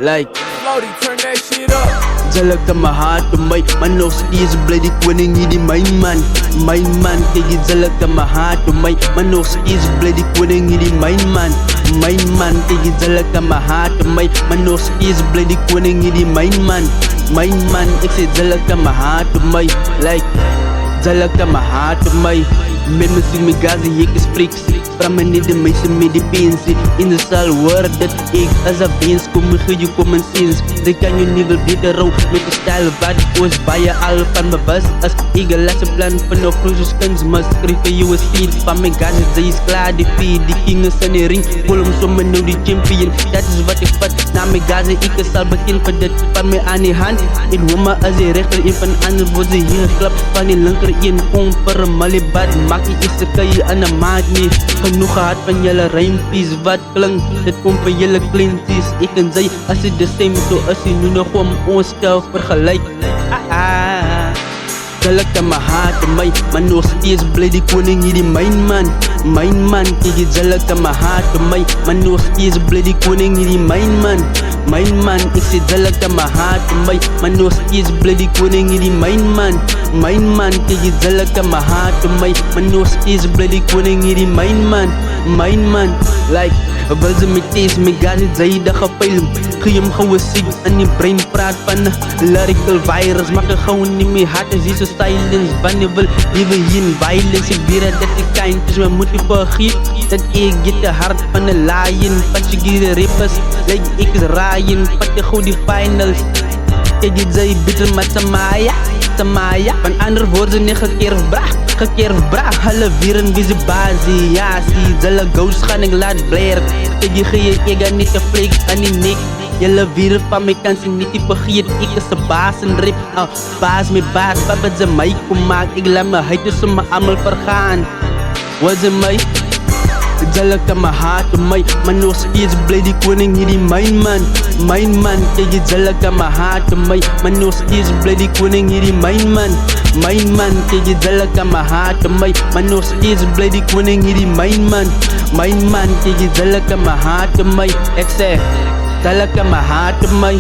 Like Floaty, turn that shit up. झलक महात्मै मनोस्तीज ब्लडी कोनिंग हिडी mein man kegi झलक महात्मै मनोस्तीज ब्लडी कोनिंग हिडी mein man kegi झलक महात्मै मनोस्तीज ब्लडी कोनिंग हिडी mein man ek sê झलक महात्मै like झलक महात्मै met me sing me gazi ek spreek From me niet de meeste met die pensie In de zaal word dat ik als een wens kom me geef je common sense Dan kan je niet wel beter rauw met de stijl wat ik was bij je al van me was Als ik een laatste plan van de cruises kunst maar schrijven je een seed van mijn gazi zij is klaar die feed die king is in de ring Volom sommer nou die champion Dat is wat ik vat na mijn gazi ik is al bekend van dit van mij aan die hand In woma als die rechter in van ander wordt ze hier geklapt van die linker in kom per een malibad maak je eerste kan je aan de maat niet Genoeg gehad van julle rijmpies wat klink Dit kom van julle klinties Ek en sy as dit the same so as jy nu nog om ons stel vergelijk Zalak my hart my Man nog steeds bly die koning hierdie mein man Kijk jy zalak my hart my Man nog steeds bly die koning hierdie mein man Ek sê zalak my hart my Man nog steeds bly die koning hierdie mein man Kijk jy zalak my hart my Man nog steeds bly die koning hierdie mein man Like wil ze met deze met gazi zijde gepeilen Gee hem gauw ziek in die brein praat van lyrical virus Maak er gauw niet meer hard is die so silence Wanneer wil liever hier in violence Ik weet dat ik kind is maar moet je vergeet Dat ik get de hart van de lion Pat je die de rappers like ik is Ryan Pat je gauw die finals Kijk dit zij bitter met Samaya Van ander woorden nie gekerf bra Hulle vieren wie ze basie Ja, zie, zelle ghosts gaan ek laat blair Kijk die gee ek ga niet te flik aan die nek Julle vieren van my kan sy niet die vergeet Ek is een baas en rip Baas met baas, papa ze my kom maak Ek laat my huid so my amal vergaan Wat ze my? Zalak my hart my Man nog steeds bly die koning hierdie mein man Kijk jy zalak my hart my Man nog steeds bly die koning hierdie mein man Kijk jy zalak my hart my Man nog steeds bly die koning hierdie mein man Kijk jy zalak my hart my Ek sê zalak my hart my